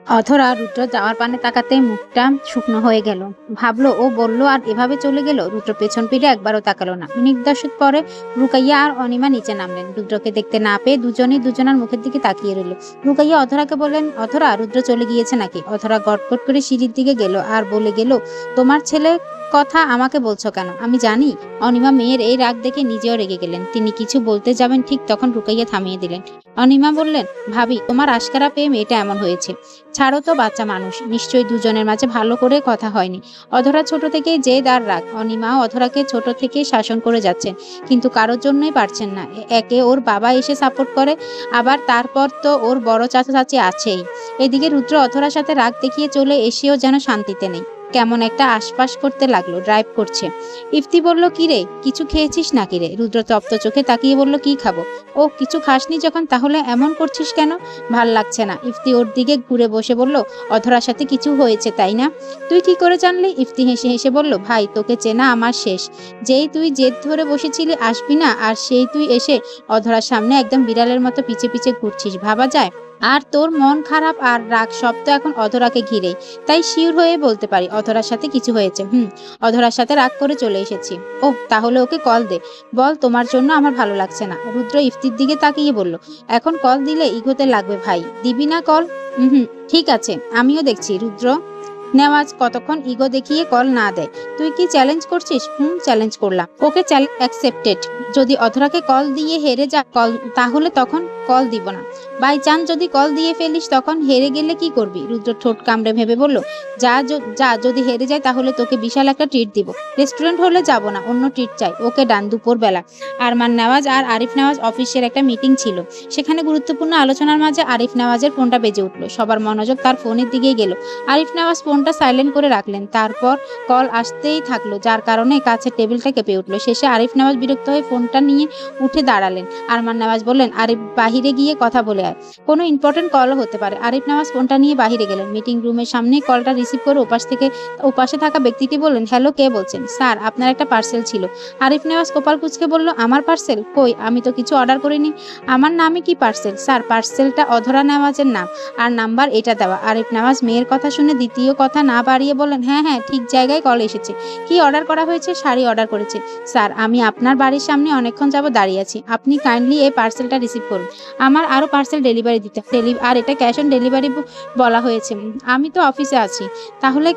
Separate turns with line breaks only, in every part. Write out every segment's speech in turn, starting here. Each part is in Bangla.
অধরা রুদ্র যাওয়ার পানে তাকাতে মুখটা শুকনো হয়ে গেল। ভাবলো ও বলল আর এভাবে চলে গেল। রুদ্র পেছন ফিরে একবারও তাকালো না। মিনিট 10 পরে রুকাইয়া আর অনিমা নিচে নামলেন। রুদ্রকে দেখতে না পেয়ে দুজনেই দুজনার মুখের দিকে তাকিয়ে রইল। রুকাইয়া অধরাকে বললেন, অধরা, রুদ্র চলে গিয়েছে নাকি? অধরা গটগট করে সিঁড়ির দিকে গেল আর বলে গেল, তোমার ছেলে কথা আমাকে বলছো কেন? আমি জানি। অনিমা মেয়ের এই রাগ দেখে নিজেও রেগে গেলেন। তিনি কিছু বলতে যাবেন, ঠিক তখন রুকাইয়া থামিয়ে দিলেন। অনিমা বললেন, ভাবি, তোমার আশকারা পেয়ে মেয়েটা এমন হয়েছে। ছাড়ো তো, বাচ্চা মানুষ, নিশ্চয়ই দুজনের মাঝে ভালো করে কথা হয়নি। অধরা ছোট থেকেই জেদ আর রাগ। অনিমাও অধরাকে ছোট থেকেই শাসন করে যাচ্ছেন, কিন্তু কারোর জন্যই পারছেন না। একে ওর বাবা এসে সাপোর্ট করে, আবার তারপর তো ওর বড় চাচা চাচি আছেই। এদিকে রুদ্র অধরার সাথে রাগ দেখিয়ে চলে এসেও যেন শান্তিতে নেই। কেমন একটা আশপাশ করতে লাগলো, ড্রাইভ করছে। ইফতি বলল, কি রে, কিছু খেয়েছিস নাকি রে? রুদ্র তপ্ত চোখে তাকিয়ে বলল, কি খাবো? ও, কিছু খাসনি যখন তাহলে এমন করছিস কেন? ভাল লাগছে না। ইফতি ওর দিকে ঘুরে বসে বলল, অধরার সাথে কিছু হয়েছে তাই না? তুই কি করে জানলি? ইফতি হেসে হেসে বলল, ভাই, তোকে চেনা আমার শেষ। যেই তুই জেদ ধরে বসেছিলি আসবি না, আর সেই তুই এসে অধরার সামনে একদম বিড়ালের মতো পিছে পিছে ঘুরছিস, ভাবা যায়? আর তোর মন খারাপ আর রাগ সব তো এখন অধরাকে ঘিরে। তাই শিওর হয়ে বলতে পারি অধরার সাথে কিছু হয়েছে। অধরার সাথে রাগ করে চলে এসেছি। ওহ, তাহলে ওকে কল দে, বল তোমার জন্য আমার ভালো লাগছে না। রুদ্র ইফতির দিকে তাকিয়ে বলল, এখন কল দিলে ইগোতে লাগবে ভাই, দিবি না কল? ঠিক আছে, আমিও দেখছি। রুদ্র নেওয়াজ কতক্ষণ ইগো দেখিয়ে কল না দেয়। তুই কি চ্যালেঞ্জ করছিস? চ্যালেঞ্জ করলাম। ওকে, চ্যালেঞ্জ অ্যাকসেপ্টেড। যদি অধরাকে কল দিয়ে হেরে যা কল, তাহলে তখন কল দিব না। বাই চান্স যদি কল দিয়ে ফেলিস, তখন হেরে গেলে কি করবি? রুদ্র ঠোঁট কামড়ে ভেবে বলল, যা, যদি হেরে যায় তাহলে তোকে বিশাল একটা ট্রিট দিব। রেস্টুরেন্ট হলে যাব না, অন্য ট্রিট চাই। ওকে ডান। দুপুর বেলা আরমান নেওয়াজ আর আরিফ নেওয়াজ অফিসের একটা মিটিং ছিল। সেখানে গুরুত্বপূর্ণ আলোচনার মাঝে আরিফ নেওয়াজের ফোনটা বেজে উঠল। সবার মনোযোগ তার ফোনের দিকেই গেল। আরিফ নেওয়াজ ফোনটা সাইলেন্ট করে রাখলেন। তারপর কল আসতেই থাকলো, যার কারণে কাছের টেবিলটা কেঁপে উঠলো। শেষে আরিফ নেওয়াজ বিরক্ত হয়ে ফোনটা নিয়ে উঠে দাঁড়ালেন। আরমান নেওয়াজ বললেন, আরিফ, বাহিরে গিয়ে কথা বলে আয়, কোনো ইম্পর্টেন্ট কলও হতে পারে। আরিফ নেওয়াজ ফোনটা নিয়ে বাহিরে গেলেন। মিটিং রুমের সামনে কলটা রিসিভ করে ওপাশে থাকা ব্যক্তিটি বললেন, হ্যালো, কে বলছেন? স্যার, আপনার একটা পার্সেল ছিল। আরিফ নেওয়াজ কপাল কুঁচকে বলল, আমার পার্সেল? কই, আমি তো কিছু অর্ডার করিনি। আমার নামে কি পার্সেল? স্যার, পার্সেলটা অধরা নেওয়াজের নাম আর নাম্বার এটা দেওয়া। আরিফ নেওয়াজ মেয়ের কথা শুনে দ্বিতীয় কথা না বাড়িয়ে বলেন, হ্যাঁ হ্যাঁ, ঠিক জায়গায় কল এসেছে। কি অর্ডার করা হয়েছে? শাড়ি অর্ডার করেছে। স্যার, আমি আপনার বাড়ির সামনে অনেকক্ষণ যাবত দাঁড়িয়ে আছি, আপনি কাইন্ডলি এই পার্সেলটা রিসিভ করুন। আমার আরও পার্সেল ডেলিভারি দিতে, আর এটা ক্যাশ অন ডেলিভারি বলা হয়েছে। আমি তো অফিসে আছি। তাহলে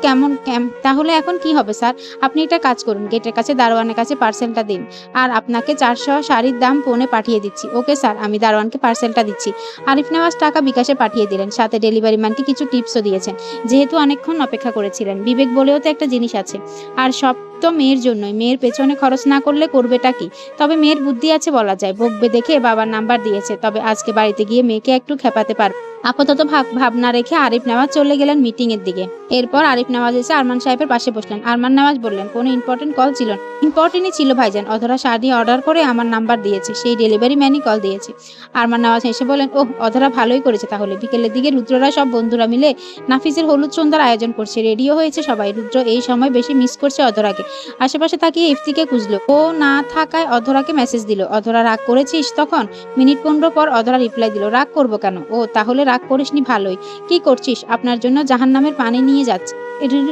এখন কি হবে স্যার? আপনি একটা কাজ করুন, গেটের কাছে দারোয়ানের কাছে পার্সেলটা দিন, আর আপনাকে 400 শাড়ির দাম ফোনে পাঠিয়ে দিচ্ছি। ওকে স্যার, আমি দারোয়ানকে পার্সেলটা দিচ্ছি। আরিফ নেওয়াজ টাকা বিকাশে পাঠিয়ে দিলেন, সাথে ডেলিভারি ম্যানকে কিছু টিপসও দিয়েছেন। যেহেতু অনেকক্ষণ অপেক্ষা করেছিলেন, বিবেক বলেও তো একটা জিনিস আছে। আর সব তো মেয়ের জন্যই। মেয়ের পেছনে খরচ না করলে করবেটা কি? তবে মেয়ের বুদ্ধি আছে বলা যায়। বকবে দেখে বাবার নাম্বার দিয়েছে। তবে আজকে বাড়িতে গিয়ে মেয়েকে একটু খেপাতে পারবে। আপাতত ভাবনা রেখে আরিফ নেওয়াজ চলে গেলেন মিটিং এর দিকে। এরপর আরিফ নেওয়াজ এসে আরমান সাহেবের পাশে বসলেন। আরমান নেওয়াজ বললেন, কোনো ইম্পর্টেন্ট কল ছিল না? ইম্পর্টেন্টই ছিল ভাইজান। অধরা শাড়ি অর্ডার করে আমার নাম্বার দিয়েছে, সেই ডেলিভারি ম্যানই কল দিয়েছে। আরমান নেওয়াজ হেসে বলেন, ওহ, অধরা ভালোই করেছে তাহলে। বিকেলের দিকে রুদ্ররা সব বন্ধুরা মিলে নাফিসের হলুদ সন্ধ্যার আয়োজন করছে। রেডিও হয়েছে সবাই। রুদ্র এই সময় বেশি মিস করছে অধরাকে। আশেপাশে তাকিয়ে ইফতিকে খুঁজলো। ও না থাকায় অধরাকে মেসেজ দিল, অধরা, রাগ করেছিস? তখন মিনিট 15 পর অধরা রিপ্লাই দিল, রাগ করবো কেন? ও, তাহলে রাগ করিসনি, ভালোই। কি করছিস? আপনার জন্য জাহান্নামের পানি নিয়ে যাচ্ছে।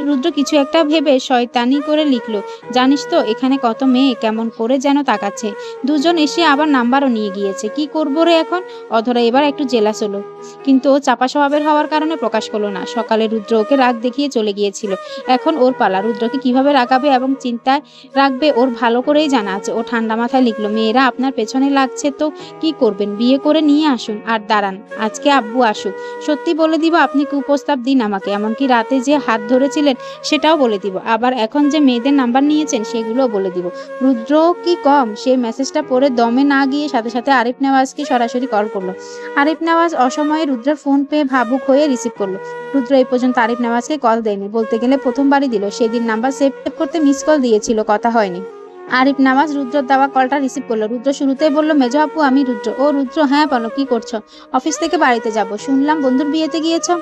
রুদ্র কিছু একটা ভেবে শয়তানি করে লিখলো, জানিস তো এখানে কত মেয়ে কেমন করে যেন তাকাচ্ছে। দুজন এসে আবার নাম্বারও নিয়ে গিয়েছে। কি করবো রে এখন? অধরা এবার একটু জেলাস হলো, কিন্তু ও চাপা স্বভাবের হওয়ার কারণে প্রকাশ করলো না। সকালে রুদ্র ওকে রাগ দেখিয়ে চলে গিয়েছিল। এখন ওর পালা। রুদ্রকে কিভাবে রাগাবে এবং চিন্তায় রাখবে ওর ভালো করেই জানা আছে। ও ঠান্ডা মাথায় লিখলো, মেয়েরা আপনার পেছনে লাগছে তো কি করবেন? বিয়ে করে নিয়ে আসুন আর দাঁড়ান, আজকে আব্বু আসুক, সত্যি বলে দিব আপনি কুপ্রস্তাব দিন আমাকে। এমনকি রাতে যে হাত ধরেছিলেন সেটাও বলে দিব। আবার এখন যে মেয়েদের নাম্বার নিয়েছেন সেগুলোও বলে দিব। রুদ্র কি কম, সেই মেসেজটা পড়ে দমে না গিয়ে সাথে সাথে আরিফ নেওয়াজকে সরাসরি কল করলো। আরিফ নেওয়াজ অসময়ে রুদ্রের ফোন পেয়ে ভাবুক হয়ে রিসিভ করলো। রুদ্র এই পর্যন্ত আরিফ নেওয়াজকে কল দেয়নি, বলতে গেলে প্রথমবারই দিল। সেদিন নাম্বার সেভ করতে মিস কল দিয়েছিল, কথা হয়নি। আরিফ নেওয়াজ রুদ্রর দেওয়া কলটা রিসিভ করলো। রুদ্র শুরুতেই বলল, মেজো আপু, আমি রুদ্র। ও রুদ্র, হ্যাঁ বলো, কি করছো? অফিস থেকে বাড়িতে যাব, শুনলাম বন্ধুর বিয়েতে গিয়েছো।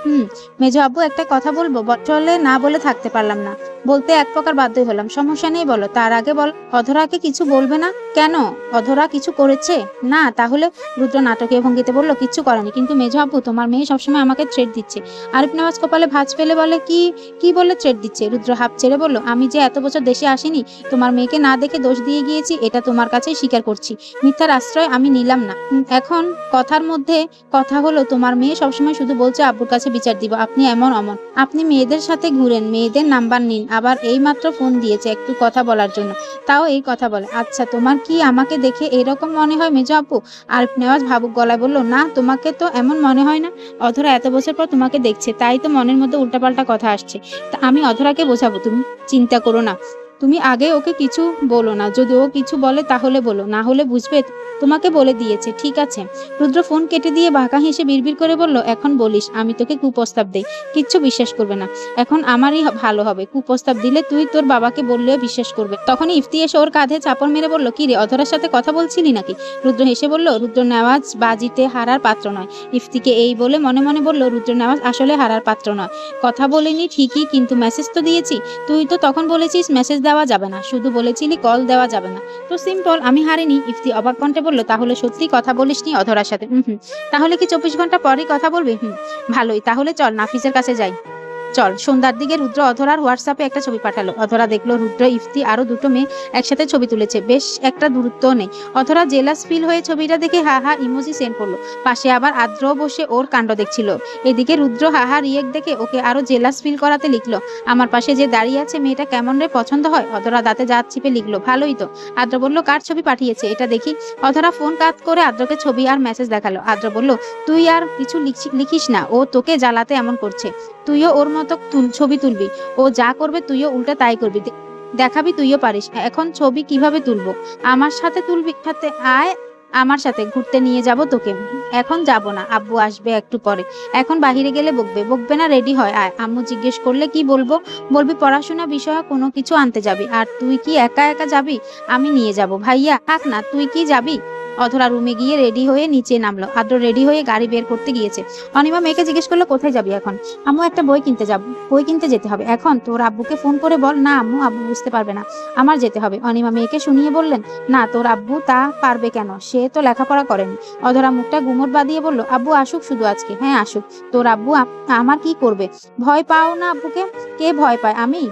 মেজো আপু, একটা কথা বলবো? বটলে না বলে থাকতে পারলাম না। বলতে এক প্রকার বাধ্যই হলাম। সমস্যা নেই বলো, তার আগে বল অধরাকে কিছু বলবে না কেন? অধরা কিছু করেছে? না তাহলে? রুদ্র নাটকীয় ভঙ্গিতে বলল, কিচ্ছু করেনি, কিন্তু মেজো আব্বু তোমার মেয়ে সবসময় আমাকে থ্রেট দিচ্ছে। আরিফ নেওয়াজ কপালে ভাঁজ ফেলে বলে, কি কি বলে থ্রেট দিচ্ছে? রুদ্র হাঁপ ছেড়ে বলল, আমি যে এত বছর দেশে আসিনি, তোমার মেয়েকে না দেখে দোষ দিয়ে গিয়েছি, এটা তোমার কাছেই স্বীকার করছি। মিথ্যার আশ্রয় আমি নিলাম না। এখন কথার মধ্যে কথা হলো, তোমার মেয়ে সবসময় শুধু বলছে আব্বুর কাছে বিচার দিব, আপনি এমন অমন। আপনি মেয়েদের সাথে ঘুরেন, মেয়েদের নাম্বার নিন, আবার এই মাত্র ফোন দিয়েছে একটু কথা বলার জন্য, তাও এই কথা বলে। আচ্ছা তোমার কি আমাকে দেখে এরকম মনে হয় মেজো আব্বু? আরিফ নেওয়াজ ভাবুক গলায় বলল, না তোমাকে তো এমন মনে হয় না। অধরা এত বছর পর তোমাকে দেখছে, তাই তো মনের মধ্যে উল্টাপাল্টা কথা আসছে। তা আমি অধরাকে বোঝাবো, তুমি চিন্তা করো না। তুমি আগে ওকে কিছু বলো না, যদি ও কিছু বলে তাহলে বলো, না হলে বুঝবে তোমাকে বলে দিয়েছে, ঠিক আছে? রুদ্র ফোন কেটে দিয়ে বাঁকা হেসে বিড়বিড় করে বলল, এখন বলিস আমি তোকে কুপ্রস্তাব দেই, কিচ্ছু বিশ্বাস করবে না। এখন আমারই ভালো হবে, কুপ্রস্তাব দিলে তুই তোর বাবাকে বললেও বিশ্বাস করবে। তখনই ইফতি এসে ওর কাঁধে চাপড় মেরে বলল, কি রে অধরার সাথে কথা বলছিলি নাকি? রুদ্র হেসে বলল, রুদ্র নেওয়াজ বাজিতে হারার পাত্র নয়। ইফতিকে এই বলে মনে মনে বলল, রুদ্র নেওয়াজ আসলে হারার পাত্র নয়। কথা বলিনি ঠিকই, কিন্তু মেসেজ তো দিয়েছি। তুই তো তখন বলেছিস মেসেজ দেওয়া যাবে না, শুধু বলেছিলি কল দেওয়া যাবে না। তো সিম্পল, আমি হারিনি। ইফতি অবাক কণ্ঠে বলল, তাহলে সত্যি কথা বলিসনি অধরার সাথে? হুম। তাহলে কি 24 ঘন্টা পরই কথা বলবি? ভালোই, তাহলে চল নাফিসের কাছে যাই। চল। সন্ধ্যার দিকে রুদ্র অধরার হোয়াটসঅ্যাপে একটা ছবি পাঠালো। অধরা দেখলো রুদ্র, ইফতি আরো দুটো মেয়ে একসাথে ছবি তুলেছে, বেশ একটা দূরত্ব নেই। অধরা জেলাস ফিল হয়ে ছবিটা দেখে হা হা ইমোজি সেন্ড করলো। পাশে আবার আদ্র বসে ওর কাণ্ড দেখছিল। এদিকে রুদ্র হা হা রিয়েক্ট দেখে ওকে আরো জেলাস ফিল করাতে লিখলো, আমার পাশে যে দাঁড়িয়ে আছে মেয়েটা কেমন রে, পছন্দ হয়? অধরা দাঁতে দাঁত চিপে লিখলো, ভালোই তো। আদ্র বলল, কার ছবি পাঠিয়েছে এটা দেখি। অধরা ফোন কাট করে আদ্রকে ছবি আর মেসেজ দেখালো। আদ্র বলল, তুই আর কিছু লিখিস না, ও তোকে জ্বালাতে এমন করছে। তুইও ওর মতো ছবি তুলবি, ও যা করবে তুইও উল্টা তাই করবি, দেখাবি তুইও পারিস। এখন ছবি কিভাবে তুলবো? আমার সাথে তুলবি? সাথে আয়, আমার সাথে ঘুরতে নিয়ে যাব তোকে। এখন যাব না, আব্বু আসবে একটু পরে। এখন বাহিরে গেলে বকবে না, রেডি হয় আয়। আম্মু জিজ্ঞেস করলে কি বলবো? বলবি পড়াশোনা বিষয়ে কোনো কিছু আনতে যাবি। আর তুই কি একা একা যাবি? আমি নিয়ে যাব। ভাইয়া থাক না, তুই কি যাবি? অধরা রুমে গিয়ে রেডি হয়ে নিচে নামলো। আদ্র রেডি হয়ে গাড়ি বের করতে গিয়েছে। অনিমা মেয়েকে জিজ্ঞেস করলো, কোথায় যাবি এখন? আম্মু একটা বই কিনতে যাব। বই কিনতে যেতে হবে এখন? তোর আব্বুকে ফোন করে বল। না আম্মু, আব্বু বুঝতে পারবে না, আমার যেতে হবে। অনিমা মেয়েকে শুনিয়ে বললেন, না তোর আব্বু তা পারবে কেন, সে তো লেখাপড়া করেনি। অধরা মুখটা গুমট বাঁধিয়ে বলল, আব্বু আসুক শুধু আজকে। হ্যাঁ আসুক। তোর আব্বু আমার কি করবে? ভয় পাও না আব্বুকে? কে ভয় পায়? আমি?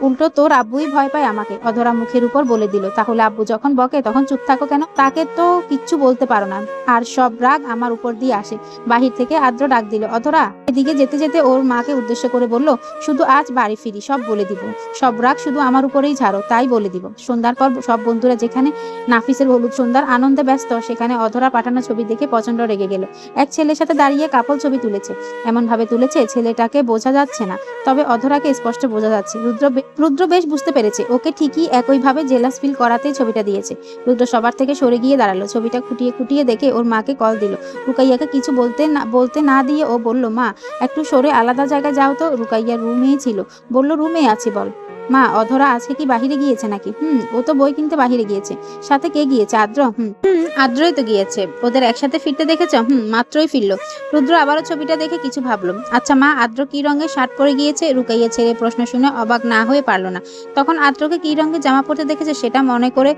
উল্টো তোর আব্বুই ভয় পায় আমাকে। অধরা মুখের উপর বলে দিল, তাহলে আব্বু যখন বকে তখন চুপ থাকো কেন? তাকে তো কিচ্ছু বলতে পারো না, আর সব রাগ আমার উপর দিয়ে আসে। বাহির থেকে আদ্র ডাক দিল, অধরা। এদিকে যেতে যেতে ওর মাকে উদ্দেশ্য করে বলল, শুধু আজ বাড়ি ফিরি সব বলে দিব, সব রাগ শুধু আমার উপরেই ঝাড়ো, তাই বলে দিব। সন্ধ্যার পর সব বন্ধুরা যেখানে নাফিসের হলুদ সন্ধ্যার আনন্দে ব্যস্ত, সেখানে অধরা পাঠানো ছবি দেখে প্রচন্ড রেগে গেল। এক ছেলের সাথে দাঁড়িয়ে কাপল ছবি তুলেছে, এমন ভাবে তুলেছে ছেলেটাকে বোঝা যাচ্ছে না, তবে অধরাকে স্পষ্ট বোঝা যাচ্ছে। রুদ্র বেশ বুঝতে পেরেছে ওকে ঠিকই একইভাবে জেলাস ফিল করাতেই ছবিটা দিয়েছে। রুদ্র সবার থেকে সরে গিয়ে দাঁড়ালো, ছবিটা খুঁটিয়ে খুঁটিয়ে দেখে ওর মাকে কল দিল। রুকাইয়াকে কিছু বলতে না দিয়ে ও বলল, মা একটু সরে আলাদা জায়গায় যাও তো। রুকাইয়া রুমেই ছিল, বলল রুমে আছি বল। মা অধরা আজকে কি বাহিরে গিয়েছে নাকি? ও তো বই কিনতে বাহিরে গিয়েছে। সাথে কে গিয়েছে? আদ্র? আদ্রই তো গিয়েছে। ওদের একসাথে ফিরতে দেখেছ? মাত্রই ফিরলো। রুদ্র আবারও ছবিটা দেখে কিছু ভাবলো। আচ্ছা মা, আদ্র কি রঙের শার্ট পরে গিয়েছে? রুকাইয়া ছেলে প্রশ্ন শুনে অবাক না হয়ে পারল না। তখন আদ্রকে কি রঙের জামা পরতে দেখেছে সেটা মনে করে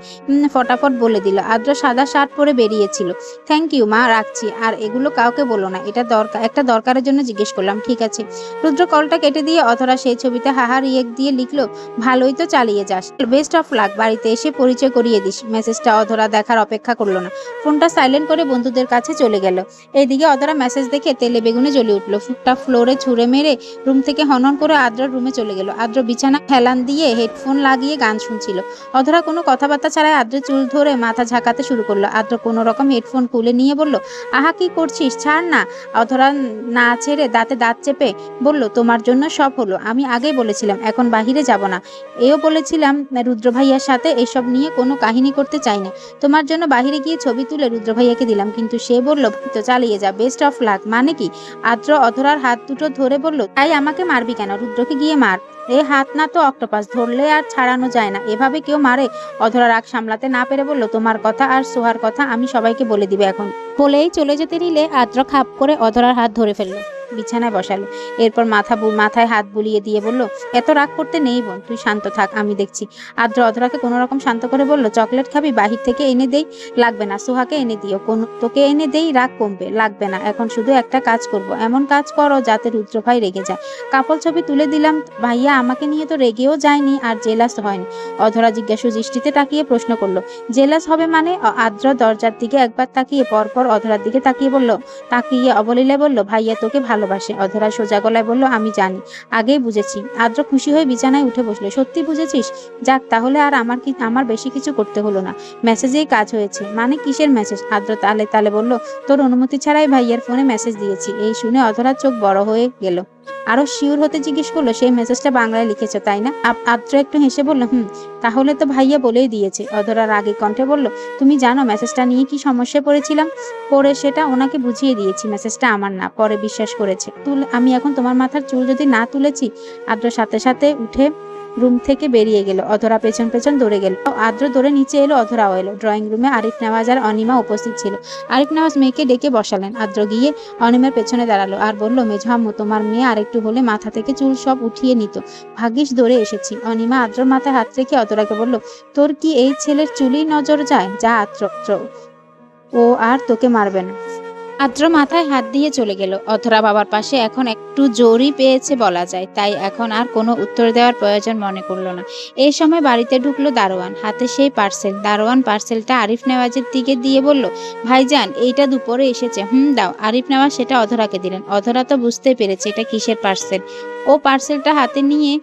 ফটাফট বলে দিল, আদ্র সাদা শার্ট পরে বেরিয়েছিল। থ্যাংক ইউ মা, রাখছি। আর এগুলো কাউকে বলো না, এটা একটা দরকারের জন্য জিজ্ঞেস করলাম। ঠিক আছে। রুদ্র কলটা কেটে দিয়ে অধরা সেই ছবিতে হাহা রিয়েক্ট দিয়ে লিখলো, ভালোই তো, চালিয়ে যাস, বেস্ট অফ লাক, বাড়িতে এসে পরিচয় করিয়ে দিস। মেসেজটা অধরা দেখার অপেক্ষা করলো না, ফোনটা সাইলেন্ট করে বন্ধুদের কাছে চলে গেল। এইদিকে অধরা মেসেজ দেখে তেলে বেগুনে জ্বলে উঠলো। ফুটটা ফ্লোরে ছুঁড়ে মেরে রুম থেকে হনন করে আদ্রর রুমে চলে গেল। আদ্র বিছানা হেলান দিয়ে হেডফোন লাগিয়ে গান শুনছিল। অধরা কোনো কথাবার্তা ছাড়াই আদ্রের চুল ধরে মাথা ঝাঁকাতে শুরু করলো। আদ্র কোনো রকম হেডফোন খুলে নিয়ে বলল, আহা কি করছিস, ছাড় না। অধরা না ছেড়ে দাঁতে দাঁত চেপে বলল, তোমার জন্য সব হলো, আমি আগেই বলেছিলাম এখন বাহিরে যাব না। এও বলেছিলাম রুদ্র ভাইয়ার সাথে এসব নিয়ে কোনো কাহিনী করতে চাই না। তোমার জন্য বাহিরে গিয়ে ছবি তুলে রুদ্র ভাইয়াকে দিলাম, কিন্তু সে বলল তো চালিয়ে যা, বেস্ট অফ লাক। মানে কি? আদ্র অধরার হাত দুটো ধরে বলল, তাই আমাকে মারবি কেন? রুদ্রকে গিয়ে মার। এ হাত না তো অক্টোপাস, ধরলে আর ছাড়ানো যায় না, এভাবে কেউ মারে? অধরা রাগ সামলাতে না পেরে বলল, তোমার কথা আর সোহার কথা আমি সবাইকে বলে দিবে এখন। বলেই চলে যেতে নিলে আদ্র খাপ করে অধরার হাত ধরে ফেলল। বিছানায় বসালো। এরপর মাথায় হাত বুলিয়ে দিয়ে বলল, এত রাগ করতে নেই বোন, তুই শান্ত থাক, আমি দেখছি। আদ্র অধরাকে কোনো রকম শান্ত করে বলল, চকলেট খাবি? বাহির থেকে এনে দেই? লাগবে না, সোহাকে এনে দিও। তোকে এনে দেই, রাগ কমবে। লাগবে না, এখন শুধু একটা কাজ করব, এমন কাজ করো যাতে রুদ্র ভাই রেগে যায়। কাপল ছবি তুলে দিলাম, ভাইয়া আমাকে নিয়ে তো রেগেও যায়নি আর জেলাস হয়নি। অধরা জিজ্ঞাসু দৃষ্টিতে তাকিয়ে প্রশ্ন করলো, জেলাস হবে মানে? আদ্র দরজার দিকে একবার তাকিয়ে পরপর অধরার দিকে তাকিয়ে অবলীলায় বলল, ভাইয়া তোকে ভালোবাসে। অধরা সোজা গলায় বলল, আমি জানি, আগেই বুঝেছি। আদ্র খুশি হয়ে বিছানায় উঠে বসলো। সত্যি বুঝেছিস? যাক, তাহলে আর আমার বেশি কিছু করতে হলো না, মেসেজেই কাজ হয়েছে। মানে কিসের মেসেজ? আদ্র তালে তালে বলল, তোর অনুমতি ছাড়াই ভাইয়ার ফোনে মেসেজ দিয়েছি। এই শুনে অধরার চোখ বড় হয়ে গেল। আরো শিওর হতে জিজ্ঞেস করলো, সেই মেসেজটা বাংলায় লিখেছ তাই না? আদ্র একটু হেসে বলল, তাহলে তো ভাইয়া বলেই দিয়েছে। অধরা রাগে কণ্ঠে বলল, তুমি জানো মেসেজটা নিয়ে কি সমস্যায় পড়েছিলাম? পরে সেটা ওনাকে বুঝিয়ে দিয়েছি, মেসেজটা আমার না, পরে বিশ্বাস করেছে। আমি এখন তোমার মাথার চুল যদি না তুলেছি? আদ্র সাথে সাথে উঠে রুম থেকে বেরিয়ে গেল। অধরা পেছন পেছন দৌড়ে গেল। আদ্র দৌড়ে নিচে এলো, অধরাও এলো। ড্রয়িং রুমে আরিফ নেওয়াজ আর অনিমা উপস্থিত ছিল। আরিফ নেওয়াজ মেয়েকে ডেকে বসালেন। আদ্র গিয়ে অনিমার পেছনে দাঁড়ালো আর বলল, মেঝো আম্মু, তোমার মেয়ে আরেকটু হলে মাথা থেকে চুল সব উঠিয়ে নিত, ভাগ্যিস দৌড়ে এসেছি। অনিমা আদ্রর মাথায় হাত রেখে অধরাকে বলল, তোর কি এই ছেলের চুলেই নজর যায়? যা আদ্র, ও আর তোকে মারবে না। আদ্র মাথায় হাত দিয়ে চলে গেল। অধরা বাবার পাশে এখন একটু জোরই পেয়েছে বলা যায়, তাই এখন আর কোনো উত্তর দেওয়ার প্রয়োজন মনে করলো না। এই সময় বাড়িতে ঢুকলো দারোয়ান, হাতে সেই পার্সেল। দারোয়ান পার্সেলটা আরিফ নেওয়াজের দিকে দিয়ে বলল, ভাইজান, এইটা দুপুরে এসেছে, দাও। আরিফ নেওয়াজ সেটা অধরাকে দিলেন। অধরা তো বুঝতে পেরেছে এটা কিসের পার্সেল। ও পার্সেলটা হাতে নিয়ে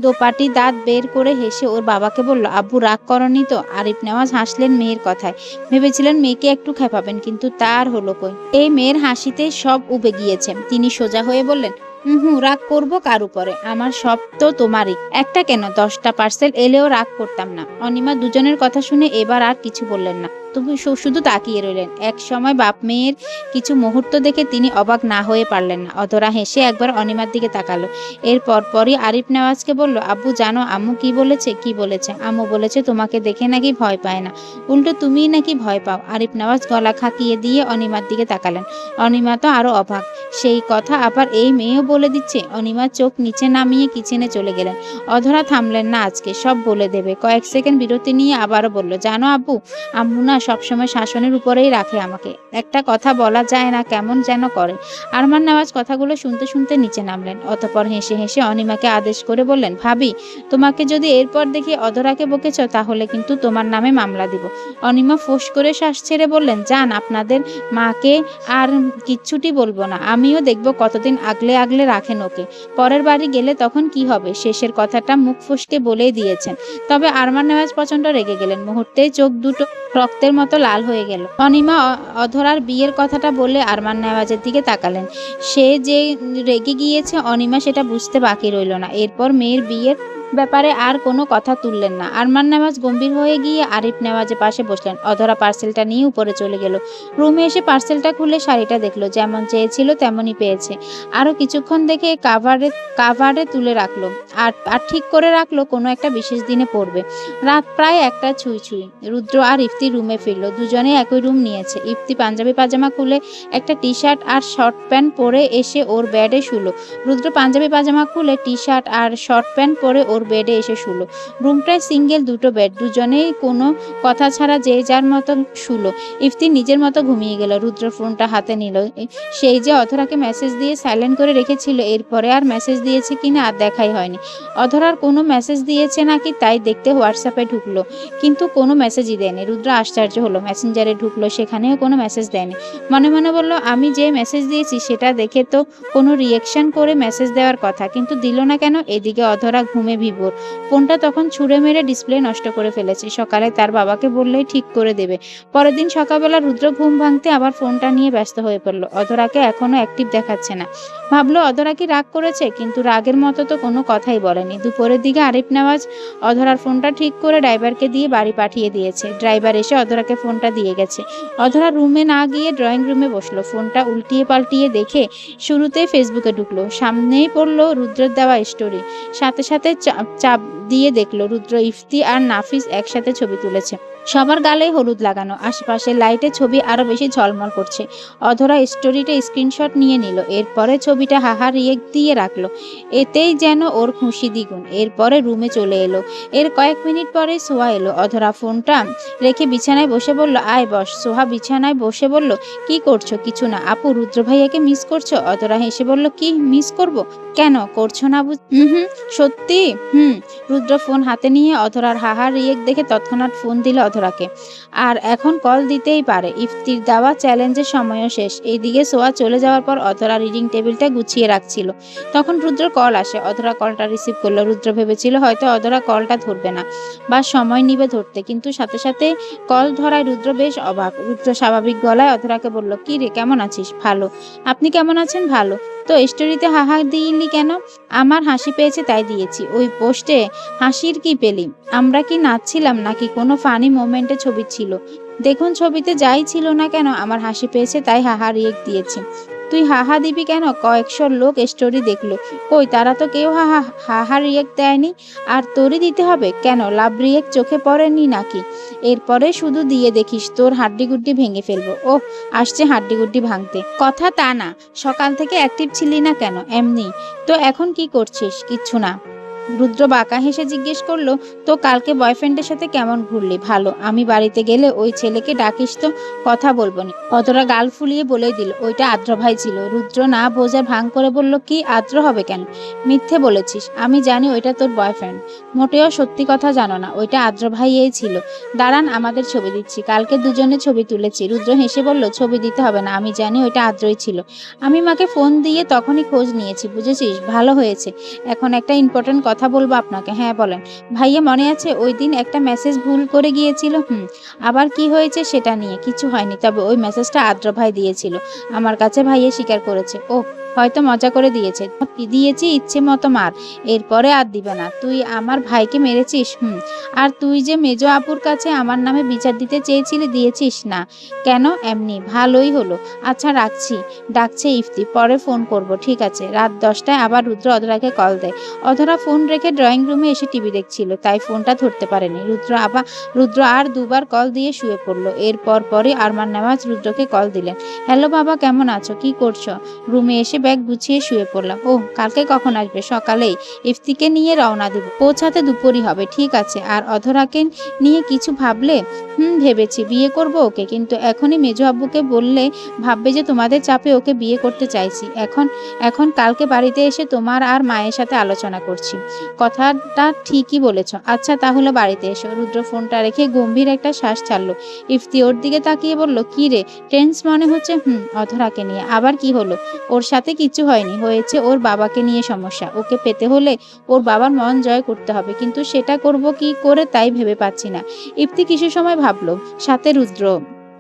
দোপাটি দাঁত বের করে হেসে ওর বাবাকে বলল, আব্বু রাগ করনি তো? আরিফ নেওয়াজ হাসলেন মেয়ের কথায়। ভেবেছিলেন মেয়েকে একটু খেপাবেন, কিন্তু তার হলো কই। এই মেয়ের হাসিতে সব উবে গিয়েছে। তিনি সোজা হয়ে বললেন, রাগ করব কার উপরে? আমার সব তো তোমারই। একটা কেন, 10টা পার্সেল এলেও রাগ করতাম না। অনিমা দুজনের কথা শুনে এবার আর কিছু বললেন না, তুমি শুধু তাকিয়ে রইলেন। এক সময় বাপ মেয়ের কিছু মুহূর্ত দেখে তিনি অবাক না হয়ে পারলেন না। অধরা হেসে একবার অনিমার দিকে তাকালো। এর পরপরই আরিফ নেওয়াজকে বলল, আব্বু জানো আম্মু কি বলেছে? কি বলেছে? আম্মু বলেছে তোমাকে দেখে নাকি ভয় পায় না, উল্টো তুমিই নাকি ভয় পাও। আরিফ নেওয়াজ গলা খাকিয়ে দিয়ে অনিমার দিকে তাকালেন। অনিমা তো আরো অবাক, সেই কথা আবার এই মেয়েও বলে দিচ্ছে। অনিমা চোখ নিচে নামিয়ে কিচেনে চলে গেলেন। অধরা থামলেন না, আজকে সব বলে দেবে। কয়েক সেকেন্ড বিরতি নিয়ে আবারও বলল, জানো আব্বু, আম্মু না সবসময় শাসনের উপরেই রাখে আমাকে, একটা কথা বলা যায় না, কেমন যেন করে। আরমান নেওয়াজ কথাগুলো শুনতে শুনতে নিচে নামলেন। অতঃপর হেসে হেসে অনিমাকে আদেশ করে বললেন, ভাবি, তোমাকে যদি এরপর দেখি অধরাকে বকেছ তাহলে কিন্তু তোমার নামে মামলা দিব। অনিমা ফোঁস করে শ্বাস ছেড়ে বললেন, যান, আপনাদের মাকে আর কিচ্ছুটি বলবো না, আমিও দেখব কতদিন আগলে আগলে রাখেন ওকে। পরের বাড়ি গেলে তখন কি হবে? শেষের কথাটা মুখ ফসকে বলেই দিয়েছেন। তবে আরমান নেওয়াজ প্রচন্ড রেগে গেলেন। মুহূর্তেই চোখ দুটো রক্তের মতো লাল হয়ে গেল। অনিমা অধরার বিয়ের কথাটা বলে আরমান নেওয়াজের দিকে তাকালেন। সে যে রেগে গিয়েছে অনিমা সেটা বুঝতে বাকি রইল না। এরপর মেয়ের বিয়ের ব্যাপারে আর কোনো কথা তুললেন না। আরমান নেওয়াজ গম্ভীর হয়ে গিয়ে আরিফ নেওয়াজের পাশে বসলেন। অধরা পার্সেলটা নিয়ে উপরে চলে গেল। রুমে এসে পার্সেলটা খুলে শাড়িটা দেখলো, যেমন চেয়েছিল তেমনই পেয়েছে। আরো কিছুক্ষণ দেখে কাভারে তুলে রাখলো আর ঠিক করে রাখলো কোনো একটা বিশেষ দিনে পড়বে। রাত প্রায় 1টা ছুঁই ছুঁই। রুদ্র আর ইফতি রুমে ফিরলো। দুজনে একই রুম নিয়েছে। ইফতি পাঞ্জাবি পাজামা খুলে একটা টি শার্ট আর শর্ট প্যান্ট পরে এসে ওর বেডে শুলো। রুদ্র পাঞ্জাবি পাজামা খুলে টি শার্ট আর শর্ট প্যান্ট পরে ওর বেডে এসে শুলো। রুমটায় সিঙ্গেল দুটো বেড, দুজনেই কোনো কথা ছাড়া যে যার মতো শুলো। ইফতি নিজের মতো ঘুমিয়ে গেল। রুদ্র ফোনটা হাতে নিল। সেই যে অধরাকে মেসেজ দিয়ে সাইলেন্ট করে রেখেছিল, এরপরে আর মেসেজ দিয়েছে কিনা আর দেখাই হয়নি। অধরার কোনো মেসেজ দিয়েছে নাকি তাই দেখতে হোয়াটসঅ্যাপে ঢুকলো, কিন্তু কোনো মেসেজই দেয়নি। রুদ্র আশ্চর্য হলো। মেসেঞ্জারে ঢুকলো, সেখানেও কোনো মেসেজ দেয়নি। মনে মনে বলল, আমি যে মেসেজ দিয়েছি সেটা দেখে তো কোনো রিয়েকশন করে মেসেজ দেওয়ার কথা, কিন্তু দিল না কেন? এদিকে অধরা ঘুমে বিভোর। ফোনটা তখন ছুঁড়ে মেরে ডিসপ্লে নষ্ট করে ফেলেছে। সকালে তার বাবাকে বললেই ঠিক করে দেবে। পরের দিন সকালবেলা রুদ্র ঘুম ভাঙতে আবার ফোনটা নিয়ে ব্যস্ত হয়ে পড়ল। অধরাকে এখনো অ্যাক্টিভ দেখাচ্ছে না। ভাবলো অধরা কি রাগ করেছে, কিন্তু রাগের মতো তো কোনো কথাই বলেনি। দুপুরের দিকে আরিফ নেওয়াজ অধরার ফোনটা ঠিক করে ড্রাইভারকে দিয়ে বাড়ি পাঠিয়ে দিয়েছে। ড্রাইভার এসে অধরাকে ফোনটা দিয়ে গেছে। অধরা রুমে না গিয়ে ড্রয়িং রুমে বসলো। ফোনটা উল্টিয়ে পাল্টিয়ে দেখে শুরুতেই ফেসবুকে ঢুকলো। সামনেই পড়লো রুদ্রের দেওয়া স্টোরি। সাথে সাথে চাপ দিয়ে দেখলো রুদ্র, ইফতি আর নাফিস একসাথে ছবি তুলেছে। সবার গালেই হলুদ লাগানো, আশেপাশের লাইটে ছবি আরো বেশি ঝলমল করছে। অধরা স্টোরিটা স্ক্রিনশট নিয়ে নিল, এরপরে ছবিটা হাহা রিয়েক্ট দিয়ে রাখলো। এতেই যেন ওর খুশি দ্বিগুণ। এরপরে রুমে চলে এলো। এর কয়েক মিনিট পরে সোহা এলো। অধরা ফোনটা রেখে বিছানায় বসে বলল, আয় বস। সোহা বিছানায় বসে বলল, কি করছো? কিছু না। আপু, রুদ্র ভাইয়াকে মিস করছো? অধরা হেসে বলল, কি মিস করব? কেন করছো না হুম, সত্যি? হুম। রুদ্র ফোন হাতে নিয়ে অধরার হাহা রিয়েক্ট দেখে তৎক্ষণাৎ ফোন দিল অধরাকে। আর এখন কল দিতেই পারে। ইফতির দেওয়া চ্যালেঞ্জের সময়ও শেষ। এইদিকে সোয়া চলে যাওয়ার পর অধরা রিডিং টেবিলটা গুছিয়ে রাখছিল। তখন রুদ্র কল আসে। অধরা কলটা রিসিভ করলো। রুদ্র ভেবেছিল হয়তো অধরা কলটা ধরবে না বা সময় নিবে ধরতে, কিন্তু সাথে সাথে কল ধরায় রুদ্র বেশ অবাক। রুদ্র স্বাভাবিক গলায় অধরাকে বলল, কি রে, কেমন আছিস? ভালো। আপনি কেমন আছেন? ভালো। তো স্টোরিতে হাহা দিইলি কেন? আমার হাসি পেয়েছে তাই দিয়েছি। ওই পোস্টে হাসির কি পেলি? আমরা কি নাচছিলাম নাকি কোনো ফানি মোমেন্টে ছবি ছিল? দেখুন, ছবিতে যাই ছিল না কেন আমার হাসি পেয়েছে তাই হাহা রিয়েক্ট দিয়েছি। তুই হাহা দিবি কেন? কয়েকশো লোক স্টোরি দেখলো। কই, তারা তো কেউ হাহা হাহা রিয়েক্ট দেয়নি। আর তোরই দিতে হবে কেন? লাভ রিয়েক্ট চোখে পড়েনি নাকি? এরপরে শুধু দিয়ে দেখিস তোর হাড্ডিগুড্ডি ভেঙে ফেলবো। ওহ, আসছে হাড্ডিগুড্ডি ভাঙতে। কথা তা না, সকাল থেকে অ্যাক্টিভ ছিলি না কেন? এমনি। তো এখন কি করছিস? কিচ্ছু না। রুদ্র বাঁকা হেসে জিজ্ঞেস করলো, তো কালকে বয়ফ্রেন্ডের সাথে কেমন ঘুরলি? ভালো। আমি বাড়িতে গেলে ওই ছেলেকে ডাকিস তো, কথা বলবো নি। অতটা গাল ফুলিয়ে বলেই দিল, ওইটা আদ্র ভাই ছিল। রুদ্র না বোঝার ভান করে বলল, কি আদ্র হবে কেন? মিথ্যে বলেছিস। আমি জানি ওইটা তোর বয়ফ্রেন্ড। মোটেও সত্যি কথা জানো না। ওইটা আদ্র ভাইই ছিল। দাঁড়ান, আমাদের ছবি দিচ্ছি। কালকে দুজনে ছবি তুলেছি। রুদ্র হেসে বলল, ছবি দিতে হবে না, আমি জানি ওইটা আদ্রই ছিল। আমি মাকে ফোন দিয়ে তখনই খোঁজ নিয়েছি, বুঝেছিস? ভালো হয়েছে। এখন একটা ইম্পর্টেন্ট কথা বলবো আপনাকে। হ্যাঁ বলেন। ভাইয়া, মনে আছে ওই দিন একটা মেসেজ ভুল করে গিয়েছিল? আবার কি হয়েছে সেটা নিয়ে? কিছু হয়নি, তবে ওই মেসেজটা আদ্র ভাই দিয়েছিল আমার কাছে। ভাইয়া স্বীকার করেছে। ও, হয়তো মজা করে দিয়েছে। দিয়েছি ইচ্ছে মতো মার, এরপরে আর দিবে না। তুই আমার ভাইকে মেরেছিস? আর তুই যে মেজো আপুর কাছে আমার নামে বিচার দিতে চেয়েছিলি, দিয়েছিস না কেন? এমনি। ভালোই হলো। আচ্ছা রাখছি, ডাকছে ইফতি, পরে ফোন করব। ঠিক আছে। রাত 10টায় আবার রুদ্র অধরাকে কল দেয়। অধরা ফোন রেখে ড্রয়িং রুমে এসে টিভি দেখছিল, তাই ফোনটা ধরতে পারেনি। রুদ্র আর দুবার কল দিয়ে শুয়ে পড়লো। এরপর পরে আরমান নেওয়াজ রুদ্রকে কল দিলেন। হ্যালো বাবা, কেমন আছো? কি করছো? রুমে এসে ব্যাগ গুছিয়ে শুয়ে পড়লাম। ও, কালকে কখন আসবে? সকালেই। ইফতিকে নিয়ে রওনা দিব। পৌঁছাতে দুপুরই হবে। ঠিক আছে। আর অধরাকে নিয়ে কিছু ভাবলে? ভেবেছি, বিয়ে করব ওকে, কিন্তু এখনই মেজো আব্বুকে বললে ভাববে যে তোমাদের চাপে ওকে বিয়ে করতে চাইছি। এখন এখন কালকে বাড়িতে এসে তোমার আর মায়ের সাথে আলোচনা করছি। কথাটা ঠিকই বলেছ। আচ্ছা তাহলে বাড়িতে এসো। রুদ্র ফোনটা রেখে গম্ভীর একটা শ্বাস ছাড়লো। ইফতি ওর দিকে তাকিয়ে বলল, কি রে, টেন্স মনে হচ্ছে? অধরাকে নিয়ে। আবার কি হলো? ওর সাথে কিছু হয়নি, হয়েছে ওর বাবাকে নিয়ে সমস্যা। ওকে পেতে হলে ওর বাবার মন জয় করতে হবে, কিন্তু সেটা করব কি করে তাই ভেবে পাচ্ছি না। ইফতি কিছু সময় ভাবলো, সাথে রুদ্র।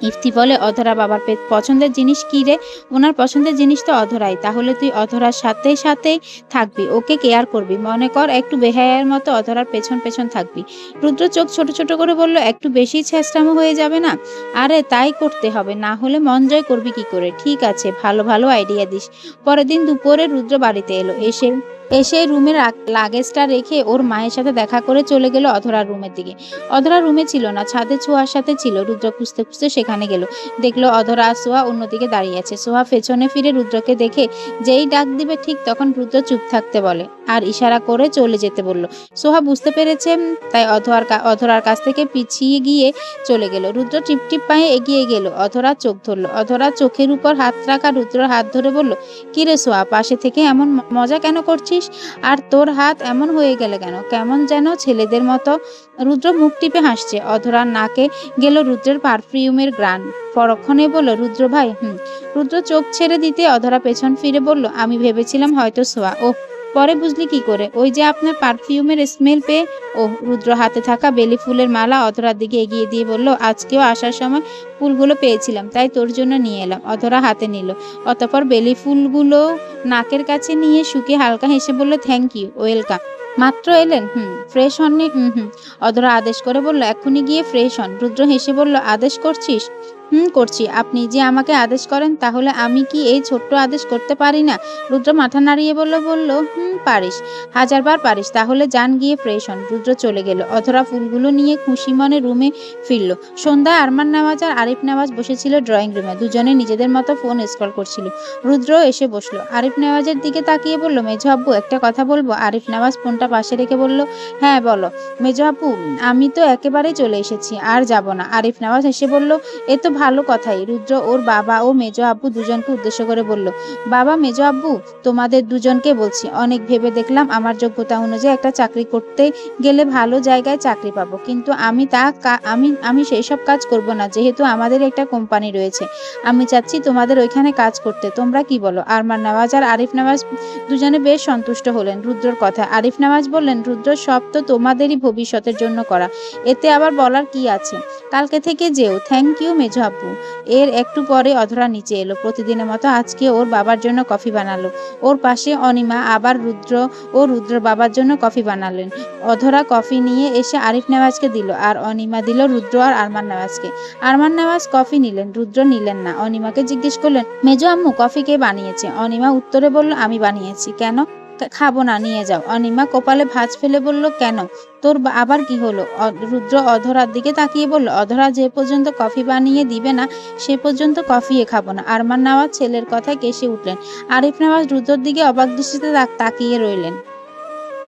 ইফতি বলে, অধরা বাবার পছন্দের জিনিস কি রে? ওনার পছন্দের জিনিস তো অধরাই। তাহলে তুই অধরার সাথে সাথে থাকবি, ওকে কেয়ার করবি। মনে কর একটু বেহায়ার মতো অধরার পেছন পেছন থাকবি। রুদ্র চোখ ছোট ছোট করে বলল, একটু বেশি ছেঁচড়ামো হয়ে যাবে না? আরে তাই করতে হবে, না হলে মন জয় করবি কি করে? ঠিক আছে, ভালো ভালো আইডিয়া দিস। পরের দিন দুপুরে রুদ্র বাড়িতে এলো। এসে এসে রুমের লাগেজটা রেখে ওর মায়ের সাথে দেখা করে চলে গেল অধরার রুমের দিকে। অধরা রুমে ছিল না, ছাদে ছোঁয়ার সাথে ছিল। রুদ্র খুঁজতে খুঁজতে সেখানে গেল। দেখলো অধরা আর সোহা অন্যদিকে দাঁড়িয়ে আছে। সোহা পেছনে ফিরে রুদ্রকে দেখে যেই ডাক দিবে ঠিক তখন রুদ্র চুপ থাকতে বলে আর ইশারা করে চলে যেতে বলল। সোহা বুঝতে পেরেছে, তাই অধরার কাছ থেকে পিছিয়ে গিয়ে চলে গেল। রুদ্র টিপ টিপ পায়ে এগিয়ে গেল। অধরা চোখ ধরলো। অধরা চোখের উপর হাত রাখা রুদ্রর হাত ধরে বলল, কিরে সোহা, পাশে থেকে এমন মজা কেন করছিস? আর তোর হাত এমন হয়ে গেলে কেন? কেমন যেন ছেলেদের মতো। রুদ্র মুখ টিপে হাসছে। অধরার নাকে গেল রুদ্রের পারফিউমের গ্রান। পরক্ষণে বলল, রুদ্র ভাই। রুদ্র চোখ ছেড়ে দিতে অধরা পেছন ফিরে বলল, আমি ভেবেছিলাম হয়তো সোয়া। ও, পরে বুঝলি কি করে? ওই যে আপনার পারফিউমের স্মেল পেয়ে। ও। রুদ্র হাতে থাকা বেলি ফুলের মালা অধরার দিকে এগিয়ে দিয়ে বলল, আজকেও আসার সময় ফুলগুলো পেয়েছিলাম, তাই তোর জন্য নিয়ে এলাম। অধরা হাতে নিল। অতঃপর বেলি ফুলগুলো নাকের কাছে নিয়ে শুকিয়ে হালকা হেসে বলল, থ্যাংক ইউ, ওয়েলকাম। মাত্র এলেন? ফ্রেশ হননি? অধরা আদেশ করে বলল, এক্ষুনি গিয়ে ফ্রেশ হন। রুদ্র হেসে বলল, আদেশ করছিস? করছি। আপনি যে আমাকে আদেশ করেন, তাহলে আমি কি এই ছোট্ট আদেশ করতে পারি না? রুদ্র মাথা নাড়িয়ে বলল, পারিস, হাজারবার পারিস। তাহলে যান গিয়ে ফ্রেশ হন। রুদ্র চলে গেল। অধরা ফুলগুলো নিয়ে খুশি মনে রুমে ফিরল। সন্ধ্যায় আরমান নেওয়াজ আর আরিফ নেওয়াজ বসেছিল ড্রয়িং রুমে। দুজনে নিজেদের মতো ফোন স্ক্রল করছিল। রুদ্র এসে বসলো। আরিফ নেওয়াজের দিকে তাকিয়ে বলল, মেজো আব্বু একটা কথা বলবো? আরিফ নেওয়াজ ফোনটা পাশে রেখে বলল, হ্যাঁ বলো। মেজো আব্বু, আমি তো একেবারে চলে এসেছি, আর যাব না। আরিফ নেওয়াজ হেসে বলল, এ তো ভালো কথাই। রুদ্র ওর বাবা ও মেজো আব্বু দুজনকে উদ্দেশ্য করে বলল, বাবা, মেজো আব্বু, তোমাদের দুজনকে বলছি, অনেক ভেবে দেখলাম আমার যোগ্যতা অনুযায়ী একটা চাকরি করতে গেলে ভালো জায়গায় চাকরি পাবো, কিন্তু আমি সেই সব কাজ করব না, যেহেতু আমাদের একটা কোম্পানি রয়েছে। আমি চাচ্ছি তোমাদের ওইখানে কাজ করতে। তোমরা কি বলো? আরমান নেওয়াজ আর আরিফ নেওয়াজ দুজনে বেশ সন্তুষ্ট হলেন রুদ্রর কথা। আরিফ নেওয়াজ বললেন, রুদ্র, সব তো তোমাদেরই ভবিষ্যতের জন্য করা, এতে আবার বলার কি আছে? কালকে থেকে যেও। থ্যাংক ইউ মেজো আব্বু। এর একটু পরে অধরা নিচে এলো। প্রতিদিনের মতো আজকে ওর বাবার জন্য কফি বানালো। ওর পাশে অনিমা আবার রুদ্র বাবার জন্য কফি বানালেন। অধরা কফি নিয়ে এসে আরিফ নেওয়াজকে দিল, আর অনিমা দিল রুদ্র আর আরমান নেওয়াজকে। আরমান নেওয়াজ কফি নিলেন, রুদ্র নিলেন না। অনিমাকে জিজ্ঞেস করলেন, মেজো আম্মু, কফি কে বানিয়েছে? অনিমা উত্তরে বলল, আমি বানিয়েছি। কেন? খাবো না, নিয়ে যাও। অনিমা কপালে ভাঁজ ফেলে বলল, কেন? তোর আবার কি হলো? রুদ্র অধরার দিকে তাকিয়ে বলল, অধরা যে পর্যন্ত কফি বানিয়ে দিবে না সে পর্যন্ত কফি খাবো না। আরমান নেওয়াজ ছেলের কথায় কেসে উঠলেন। আরিফ নেওয়াজ রুদ্রর দিকে অবাক দৃষ্টিতে তাকিয়ে রইলেন।